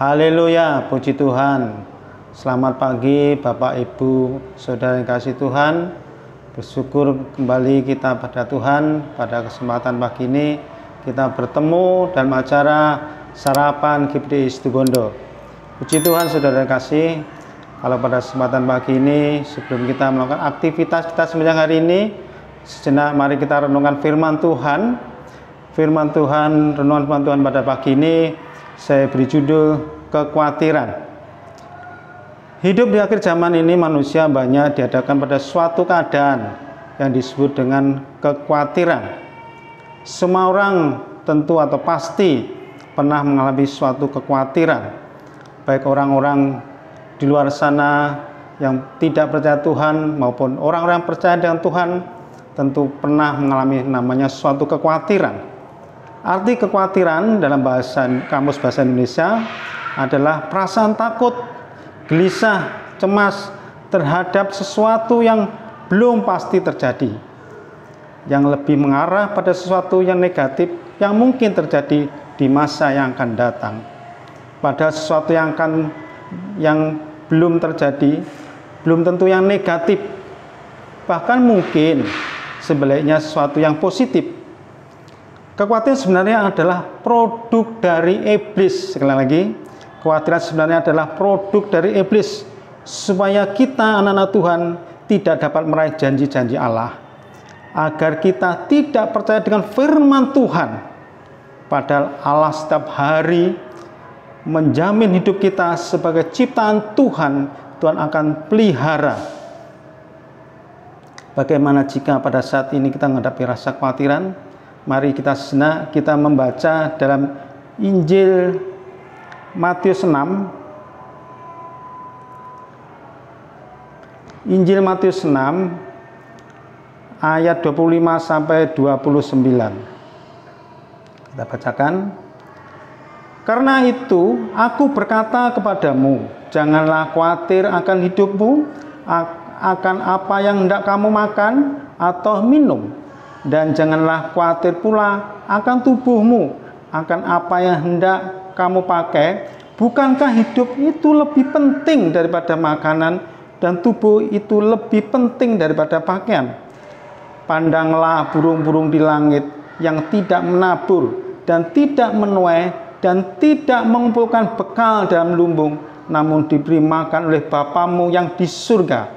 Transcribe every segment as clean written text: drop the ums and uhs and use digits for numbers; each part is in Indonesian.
Haleluya, puji Tuhan. Selamat pagi Bapak Ibu, Saudara yang kasih Tuhan. Bersyukur kembali kita pada Tuhan. Pada kesempatan pagi ini kita bertemu dalam acara Sarapan GPDI Situbondo. Puji Tuhan Saudara yang kasih. Kalau pada kesempatan pagi ini, sebelum kita melakukan aktivitas kita sepanjang hari ini, sejenak mari kita renungkan firman Tuhan. Renungan firman Tuhan pada pagi ini saya beri judul kekhawatiran. Hidup di akhir zaman ini manusia banyak dihadapkan pada suatu keadaan yang disebut dengan kekhawatiran. Semua orang tentu atau pasti pernah mengalami suatu kekhawatiran. Baik orang-orang di luar sana yang tidak percaya Tuhan maupun orang-orang yang percaya dengan Tuhan tentu pernah mengalami namanya suatu kekhawatiran. Arti kekhawatiran dalam kamus bahasa Indonesia adalah perasaan takut, gelisah, cemas terhadap sesuatu yang belum pasti terjadi, yang lebih mengarah pada sesuatu yang negatif yang mungkin terjadi di masa yang akan datang. Pada sesuatu yang belum terjadi, belum tentu yang negatif, bahkan mungkin sebaliknya sesuatu yang positif. Kekhawatiran sebenarnya adalah produk dari iblis. Sekali lagi, kekhawatiran sebenarnya adalah produk dari iblis, supaya kita anak-anak Tuhan tidak dapat meraih janji-janji Allah, agar kita tidak percaya dengan firman Tuhan. Padahal Allah setiap hari menjamin hidup kita sebagai ciptaan Tuhan. Tuhan akan pelihara. Bagaimana jika pada saat ini kita menghadapi rasa kekhawatiran? Mari kita membaca dalam Injil Matius 6. Injil Matius 6 ayat 25 sampai 29. Kita bacakan. Karena itu aku berkata kepadamu, janganlah khawatir akan hidupmu, akan apa yang hendak kamu makan atau minum. Dan janganlah khawatir pula akan tubuhmu, akan apa yang hendak kamu pakai. Bukankah hidup itu lebih penting daripada makanan, dan tubuh itu lebih penting daripada pakaian? Pandanglah burung-burung di langit yang tidak menabur dan tidak menuai dan tidak mengumpulkan bekal dalam lumbung, namun diberi makan oleh Bapamu yang di surga.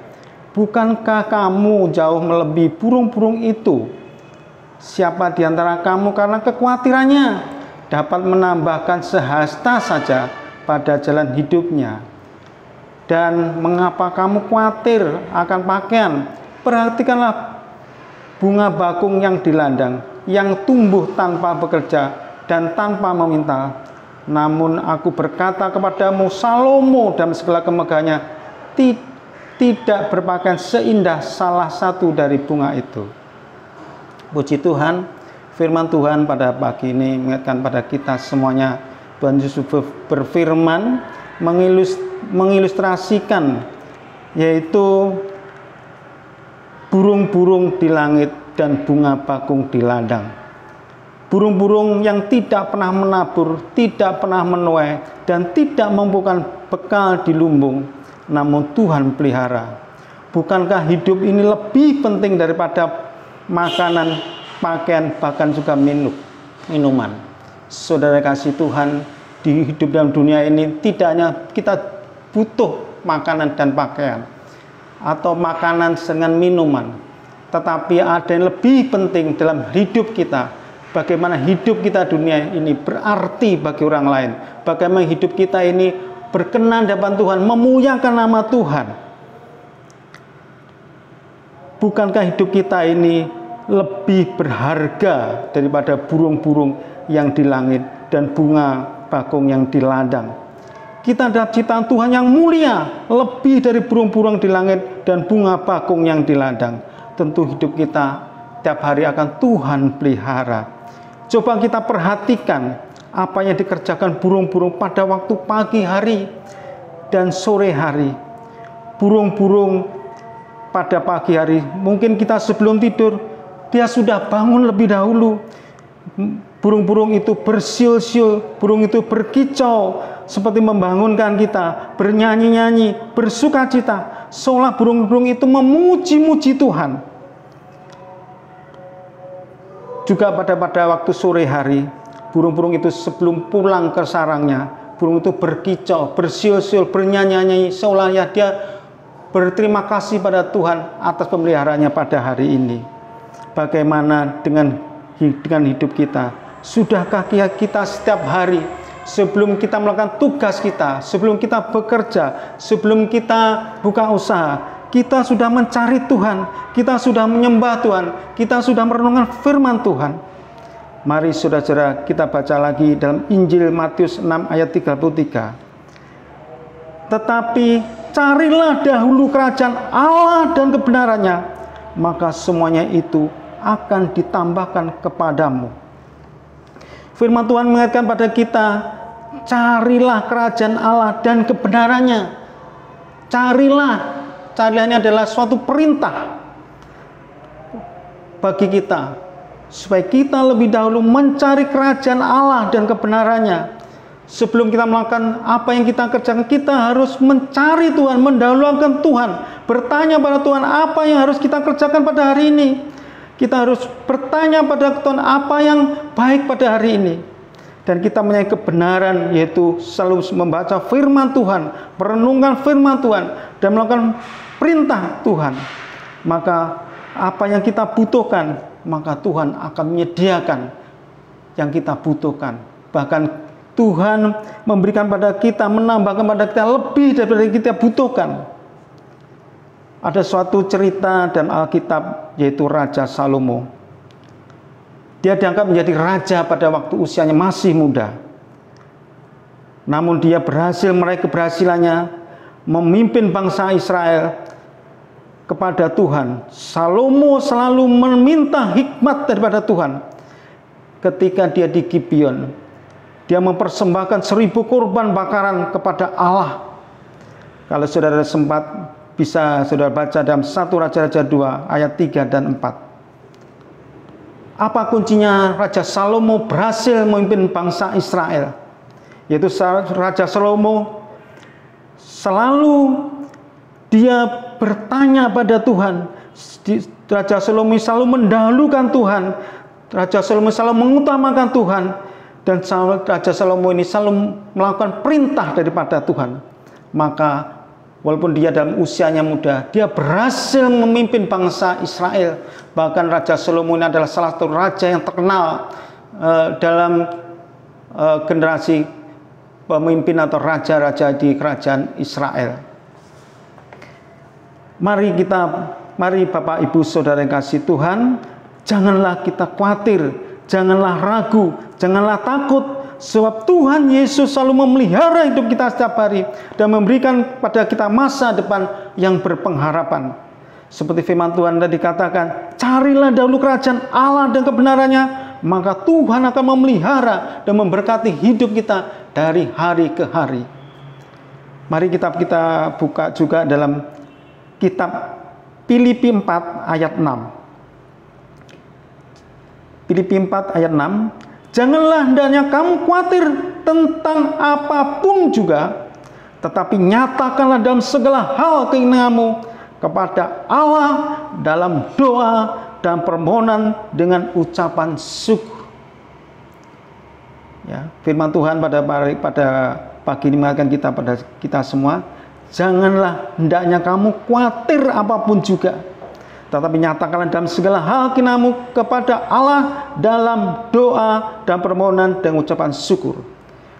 Bukankah kamu jauh melebihi burung-burung itu? Siapa di antara kamu karena kekhawatirannya dapat menambahkan sehasta saja pada jalan hidupnya? Dan mengapa kamu khawatir akan pakaian? Perhatikanlah bunga bakung yang di ladang, yang tumbuh tanpa bekerja dan tanpa meminta. Namun aku berkata kepadamu, Salomo dalam segala kemegahannya tidak berpakaian seindah salah satu dari bunga itu. Puji Tuhan, firman Tuhan pada pagi ini mengingatkan pada kita semuanya. Tuhan Yesus berfirman mengilustrasikan, yaitu burung-burung di langit dan bunga bakung di ladang. Burung-burung yang tidak pernah menabur, tidak pernah menuai, dan tidak mengumpulkan bekal di lumbung, namun Tuhan pelihara. Bukankah hidup ini lebih penting daripada makanan, pakaian, bahkan juga minuman? Saudara kasih Tuhan, di hidup dalam dunia ini tidak hanya kita butuh makanan dan pakaian atau makanan dengan minuman, tetapi ada yang lebih penting dalam hidup kita. Bagaimana hidup kita dunia ini berarti bagi orang lain, bagaimana hidup kita ini berkenan di hadapan Tuhan, memuliakan nama Tuhan. Bukankah hidup kita ini lebih berharga daripada burung-burung yang di langit dan bunga bakung yang di ladang? Kita adalah ciptaan Tuhan yang mulia, lebih dari burung-burung di langit dan bunga bakung yang di ladang. Tentu hidup kita tiap hari akan Tuhan pelihara. Coba kita perhatikan apa yang dikerjakan burung-burung pada waktu pagi hari dan sore hari. Burung-burung pada pagi hari, mungkin kita sebelum tidur, dia sudah bangun lebih dahulu. Burung-burung itu bersiul-siul, burung itu berkicau, seperti membangunkan kita, bernyanyi-nyanyi, bersukacita, seolah burung-burung itu memuji-muji Tuhan. Juga pada waktu sore hari, burung-burung itu sebelum pulang ke sarangnya, burung itu berkicau, bersiul-siul, bernyanyi-nyanyi, seolah ya dia berterima kasih pada Tuhan atas pemeliharaannya pada hari ini. Bagaimana dengan hidup kita? Sudahkah kita setiap hari sebelum kita melakukan tugas kita, sebelum kita bekerja, sebelum kita buka usaha, kita sudah mencari Tuhan, kita sudah menyembah Tuhan, kita sudah merenungkan firman Tuhan? Mari saudara-saudara kita baca lagi dalam Injil Matius 6 ayat 33. Tetapi carilah dahulu kerajaan Allah dan kebenarannya, maka semuanya itu akan ditambahkan kepadamu. Firman Tuhan mengingatkan pada kita, carilah kerajaan Allah dan kebenarannya. Carilah ini adalah suatu perintah bagi kita, supaya kita lebih dahulu mencari kerajaan Allah dan kebenarannya. Sebelum kita melakukan apa yang kita kerjakan, kita harus mencari Tuhan, mendahulukan Tuhan, bertanya pada Tuhan apa yang harus kita kerjakan pada hari ini. Kita harus bertanya pada Tuhan apa yang baik pada hari ini. Dan kita mempunyai kebenaran, yaitu selalu membaca firman Tuhan, merenungkan firman Tuhan, dan melakukan perintah Tuhan. Maka apa yang kita butuhkan, maka Tuhan akan menyediakan yang kita butuhkan. Bahkan Tuhan memberikan pada kita, menambahkan pada kita lebih daripada yang kita butuhkan. Ada suatu cerita dalam Alkitab, yaitu Raja Salomo. Dia dianggap menjadi raja pada waktu usianya masih muda. Namun dia berhasil meraih keberhasilannya memimpin bangsa Israel kepada Tuhan. Salomo selalu meminta hikmat daripada Tuhan. Ketika dia di Gibeon, dia mempersembahkan 1000 korban bakaran kepada Allah. Kalau saudara sempat, bisa saudara baca dalam 1 Raja-Raja 2 ayat 3 dan 4. Apa kuncinya Raja Salomo berhasil memimpin bangsa Israel? Yaitu Raja Salomo selalu dia bertanya pada Tuhan. Raja Salomo selalu mendahulukan Tuhan. Raja Salomo selalu mengutamakan Tuhan. Dan Raja Salomo ini selalu melakukan perintah daripada Tuhan. Maka walaupun dia dalam usianya muda, dia berhasil memimpin bangsa Israel. Bahkan Raja Salomo ini adalah salah satu raja yang terkenal dalam generasi pemimpin atau raja-raja di kerajaan Israel. Mari Bapak Ibu Saudara yang kasih Tuhan, janganlah kita khawatir, janganlah ragu, janganlah takut. Sebab Tuhan Yesus selalu memelihara hidup kita setiap hari dan memberikan pada kita masa depan yang berpengharapan. Seperti firman Tuhan tadi dikatakan, carilah dahulu kerajaan Allah dan kebenarannya, maka Tuhan akan memelihara dan memberkati hidup kita dari hari ke hari. Mari kita buka juga dalam kitab Filipi 4 ayat 6. Filipi 4 ayat 6. Janganlah hendaknya kamu khawatir tentang apapun juga, tetapi nyatakanlah dalam segala hal keinginanmu kepada Allah dalam doa dan permohonan dengan ucapan syukur. Ya, firman Tuhan pada pagi ini mengingatkan kita semua, janganlah hendaknya kamu khawatir apapun juga, tetapi nyatakanlah dalam segala hal keinginanmu kepada Allah dalam doa dan permohonan dan ucapan syukur.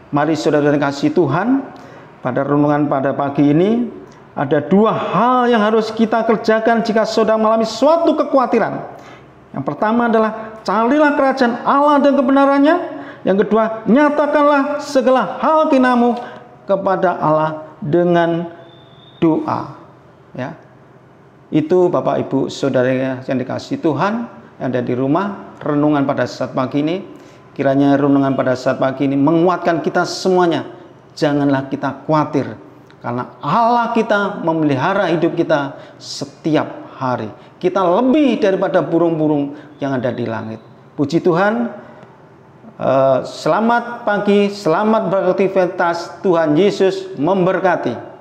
Mari saudara yang kasih Tuhan, pada renungan pada pagi ini ada 2 hal yang harus kita kerjakan jika saudara mengalami suatu kekhawatiran. Yang pertama adalah carilah kerajaan Allah dan kebenarannya. Yang kedua, nyatakanlah segala hal keinginanmu kepada Allah dengan doa. Ya. Itu Bapak Ibu Saudara yang dikasihi Tuhan yang ada di rumah, renungan pada saat pagi ini. Kiranya renungan pada saat pagi ini menguatkan kita semuanya. Janganlah kita khawatir, karena Allah kita memelihara hidup kita setiap hari. Kita lebih daripada burung-burung yang ada di langit. Puji Tuhan, Selamat pagi, selamat beraktivitas. Tuhan Yesus memberkati.